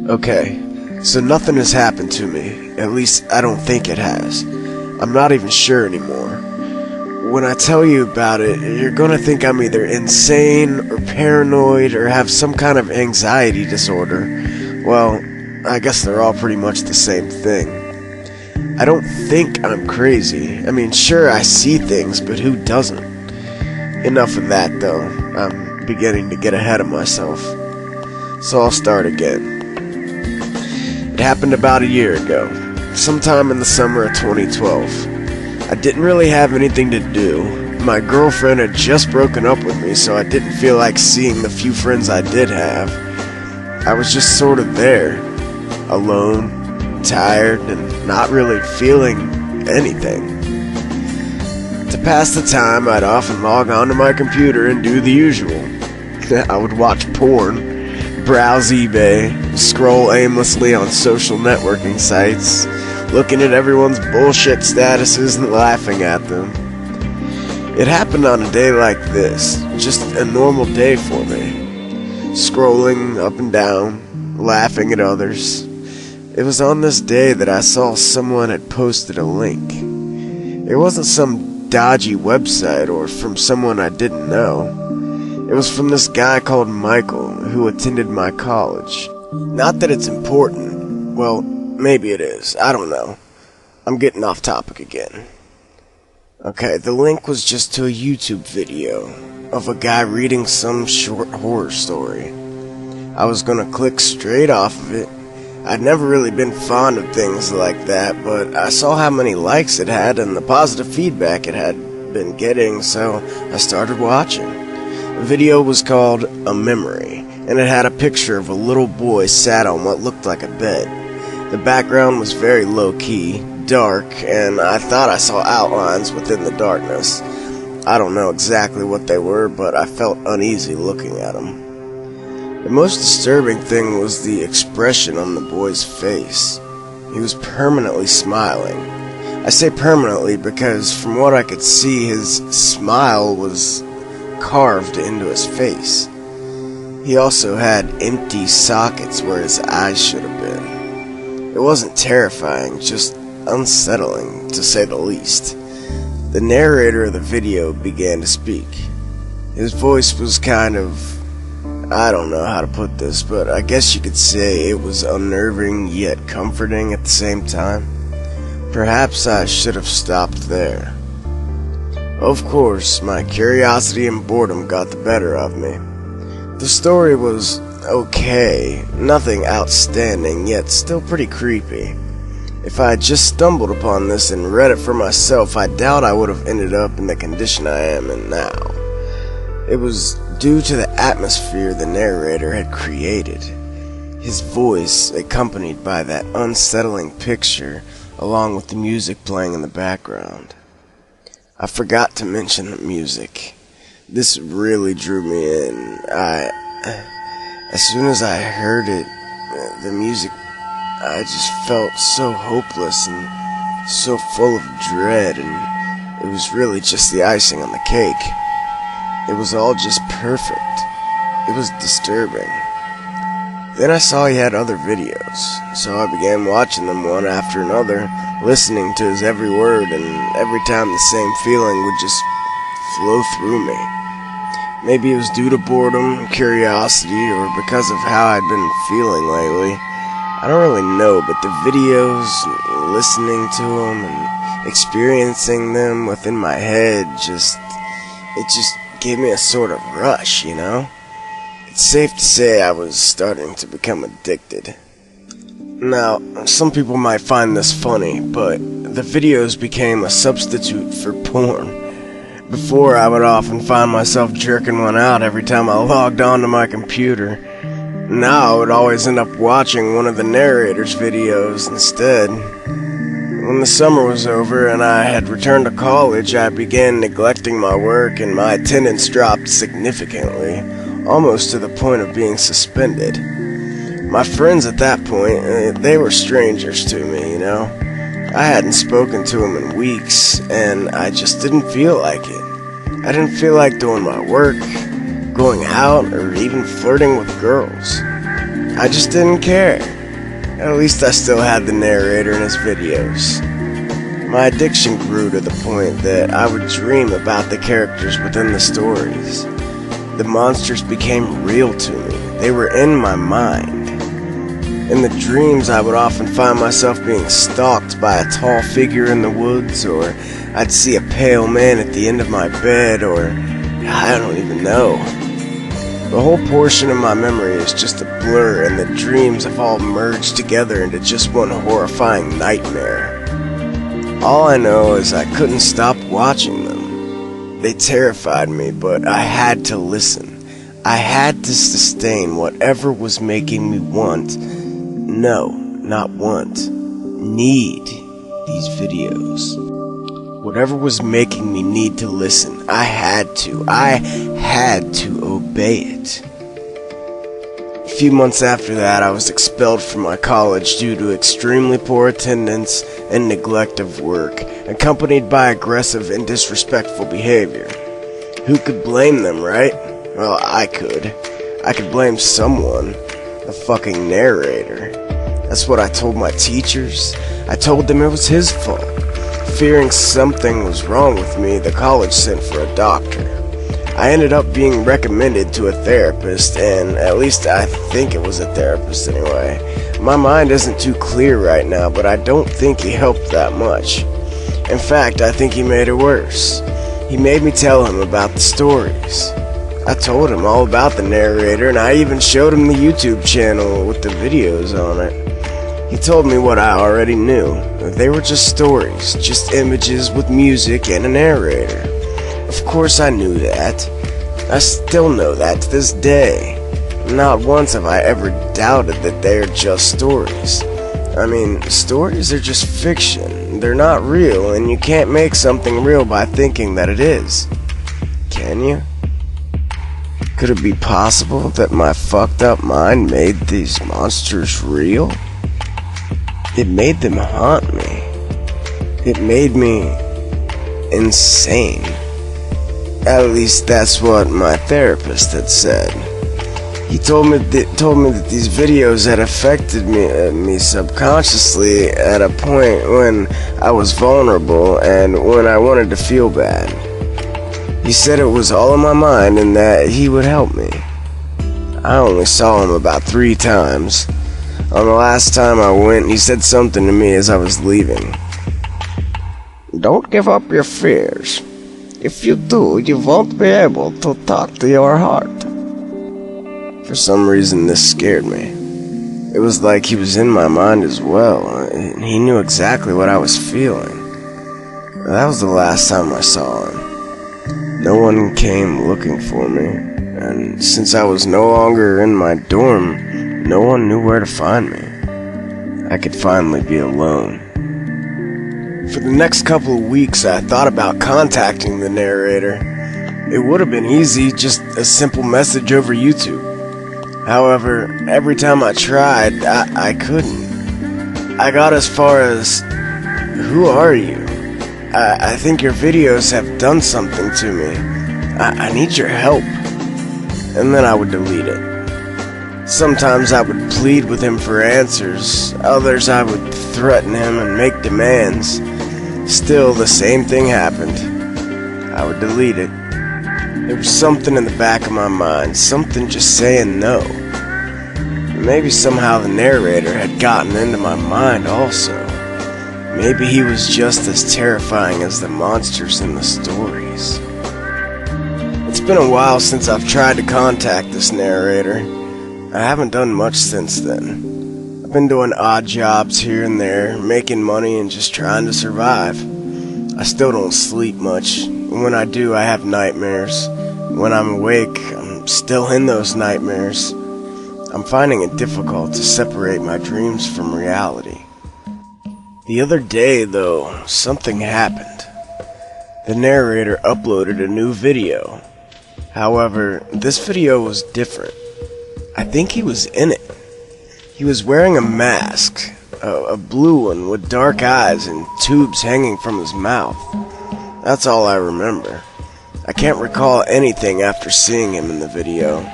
Okay, so nothing has happened to me. At least, I don't think it has. I'm not even sure anymore. When I tell you about it, you're gonna think I'm either insane or paranoid or have some kind of anxiety disorder. Well, I guess they're all pretty much the same thing. I don't think I'm crazy. I mean, sure, I see things, but who doesn't? Enough of that, though. I'm beginning to get ahead of myself. So I'll start again. It happened about a year ago, sometime in the summer of 2012. I didn't really have anything to do. My girlfriend had just broken up with me, so I didn't feel like seeing the few friends I did have. I was just sort of there, alone, tired, and not really feeling anything. To pass the time, I'd often log onto my computer and do the usual. I would watch porn, browse eBay, scroll aimlessly on social networking sites, looking at everyone's bullshit statuses and laughing at them. It happened on a day like this, just a normal day for me. Scrolling up and down, laughing at others. It was on this day that I saw someone had posted a link. It wasn't some dodgy website or from someone I didn't know. It was from this guy called Michael, who attended my college. Not that it's important. Well, maybe it is. I don't know. I'm getting off topic again. Okay, the link was just to a YouTube video of a guy reading some short horror story. I was gonna click straight off of it. I'd never really been fond of things like that, but I saw how many likes it had and the positive feedback it had been getting, so I started watching. The video was called A Memory, and it had a picture of a little boy sat on what looked like a bed. The background was very low-key, dark, and I thought I saw outlines within the darkness. I don't know exactly what they were, but I felt uneasy looking at them. The most disturbing thing was the expression on the boy's face. He was permanently smiling. I say permanently because from what I could see, his smile was carved into his face. He also had empty sockets where his eyes should have been. It wasn't terrifying, just unsettling, to say the least. The narrator of the video began to speak. His voice was kind of, I don't know how to put this, but I guess you could say it was unnerving yet comforting at the same time. Perhaps I should have stopped there. Of course, my curiosity and boredom got the better of me. The story was okay, nothing outstanding, yet still pretty creepy. If I had just stumbled upon this and read it for myself, I doubt I would have ended up in the condition I am in now. It was due to the atmosphere the narrator had created. His voice, accompanied by that unsettling picture, along with the music playing in the background. I forgot to mention the music. This really drew me in. As soon as I heard it, the music, I just felt so hopeless and so full of dread, and it was really just the icing on the cake. It was all just perfect. It was disturbing. Then I saw he had other videos, so I began watching them one after another, listening to his every word, and every time the same feeling would just flow through me. Maybe it was due to boredom, curiosity, or because of how I'd been feeling lately. I don't really know, but the videos, listening to them, and experiencing them within my head, it just gave me a sort of rush, you know? It's safe to say I was starting to become addicted. Now, some people might find this funny, but the videos became a substitute for porn. Before, I would often find myself jerking one out every time I logged onto my computer. Now I would always end up watching one of the narrator's videos instead. When the summer was over and I had returned to college, I began neglecting my work and my attendance dropped significantly, almost to the point of being suspended. My friends at that point, they were strangers to me, you know? I hadn't spoken to them in weeks, and I just didn't feel like it. I didn't feel like doing my work, going out, or even flirting with girls. I just didn't care. At least I still had the narrator in his videos. My addiction grew to the point that I would dream about the characters within the stories. The monsters became real to me. They were in my mind. In the dreams, I would often find myself being stalked by a tall figure in the woods, or I'd see a pale man at the end of my bed, or I don't even know. The whole portion of my memory is just a blur, and the dreams have all merged together into just one horrifying nightmare. All I know is I couldn't stop watching them. They terrified me, but I had to listen. I had to sustain whatever was making me need these videos. Whatever was making me need to listen, I had to obey it. A few months after that, I was expelled from my college due to extremely poor attendance and neglect of work, accompanied by aggressive and disrespectful behavior. Who could blame them, right? Well, I could. I could blame someone. The fucking narrator. That's what I told my teachers. I told them it was his fault. Fearing something was wrong with me, the college sent for a doctor. I ended up being recommended to a therapist, and at least I think it was a therapist anyway. My mind isn't too clear right now, but I don't think he helped that much. In fact, I think he made it worse. He made me tell him about the stories. I told him all about the narrator, and I even showed him the YouTube channel with the videos on it. He told me what I already knew. They were just stories, just images with music and a narrator. Of course I knew that. I still know that to this day. Not once have I ever doubted that they're just stories. I mean, stories are just fiction. They're not real, and you can't make something real by thinking that it is. Can you? Could it be possible that my fucked up mind made these monsters real? It made them haunt me. It made me insane. At least that's what my therapist had said. He told me that these videos had affected me subconsciously at a point when I was vulnerable and when I wanted to feel bad. He said it was all in my mind and that he would help me. I only saw him about 3 times. On the last time I went, he said something to me as I was leaving. Don't give up your fears. If you do, you won't be able to talk to your heart. For some reason, this scared me. It was like he was in my mind as well, and he knew exactly what I was feeling. That was the last time I saw him. No one came looking for me, and since I was no longer in my dorm, no one knew where to find me. I could finally be alone. For the next couple of weeks, I thought about contacting the narrator. It would have been easy, just a simple message over YouTube. However, every time I tried, I couldn't. I got as far as, "Who are you? I think your videos have done something to me. I need your help." And then I would delete it. Sometimes I would plead with him for answers. Others I would threaten him and make demands. Still, the same thing happened. I would delete it. There was something in the back of my mind, something just saying no. Maybe somehow the narrator had gotten into my mind also. Maybe he was just as terrifying as the monsters in the stories. It's been a while since I've tried to contact this narrator. I haven't done much since then. I've been doing odd jobs here and there, making money and just trying to survive. I still don't sleep much. When I do, I have nightmares. When I'm awake, I'm still in those nightmares. I'm finding it difficult to separate my dreams from reality. The other day, though, something happened. The narrator uploaded a new video. However, this video was different. I think he was in it. He was wearing a mask, a blue one with dark eyes and tubes hanging from his mouth. That's all I remember. I can't recall anything after seeing him in the video.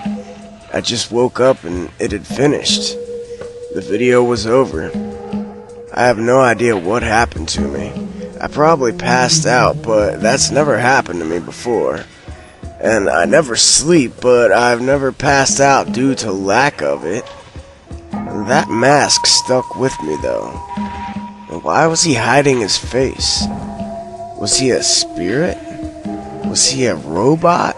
I just woke up and it had finished. The video was over. I have no idea what happened to me. I probably passed out, but that's never happened to me before. And I never sleep, but I've never passed out due to lack of it. That mask stuck with me, though. Why was he hiding his face? Was he a spirit? Was he a robot?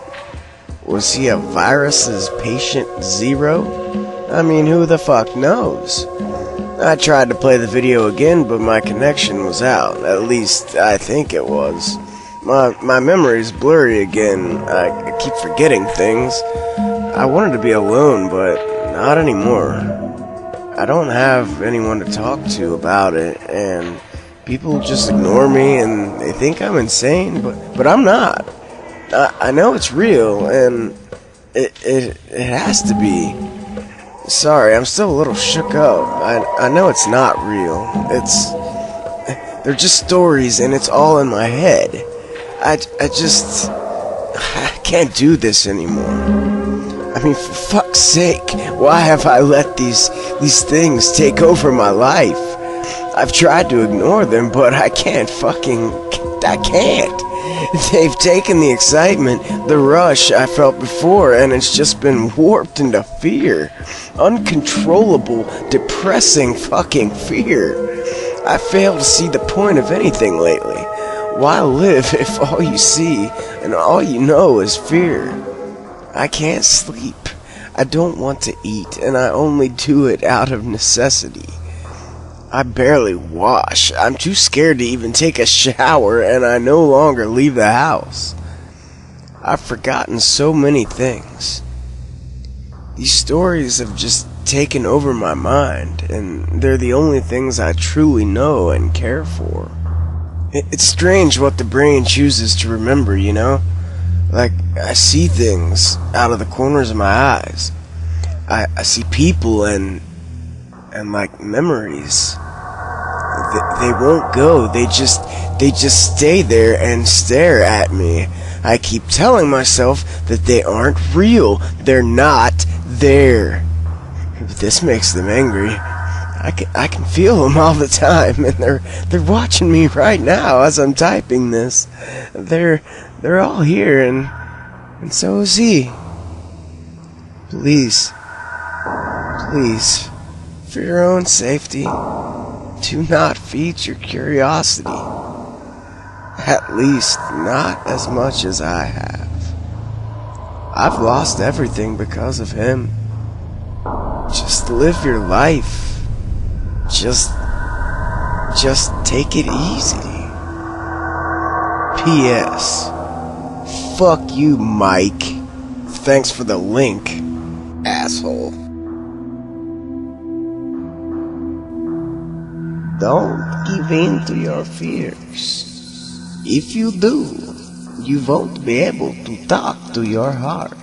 Was he a virus's patient zero? I mean, who the fuck knows? I tried to play the video again, but my connection was out. At least, I think it was. My memory's blurry again. I keep forgetting things. I wanted to be alone, but not anymore. I don't have anyone to talk to about it, and people just ignore me, and they think I'm insane, but I'm not. I know it's real, and it has to be. Sorry, I'm still a little shook up. I know it's not real. They're just stories, and it's all in my head. I can't do this anymore. I mean, for fuck's sake, why have I let these things take over my life? I've tried to ignore them, but I can't. They've taken the excitement, the rush I felt before, and it's just been warped into fear. Uncontrollable, depressing fucking fear. I fail to see the point of anything lately. Why live if all you see and all you know is fear? I can't sleep. I don't want to eat, and I only do it out of necessity. I barely wash. I'm too scared to even take a shower, and I no longer leave the house. I've forgotten so many things. These stories have just taken over my mind, and they're the only things I truly know and care for. It's strange what the brain chooses to remember, you know? Like, I see things out of the corners of my eyes. I see people and like memories. They won't go. They just stay there and stare at me. I keep telling myself that they aren't real. They're not there. This makes them angry. I can feel them all the time, and they're watching me right now as I'm typing this. They're all here, and so is he. Please, for your own safety, do not feed your curiosity. At least, not as much as I have. I've lost everything because of him. Just live your life. Just take it easy. P.S. Fuck you, Mike. Thanks for the link, asshole. Don't give in to your fears. If you do, you won't be able to talk to your heart.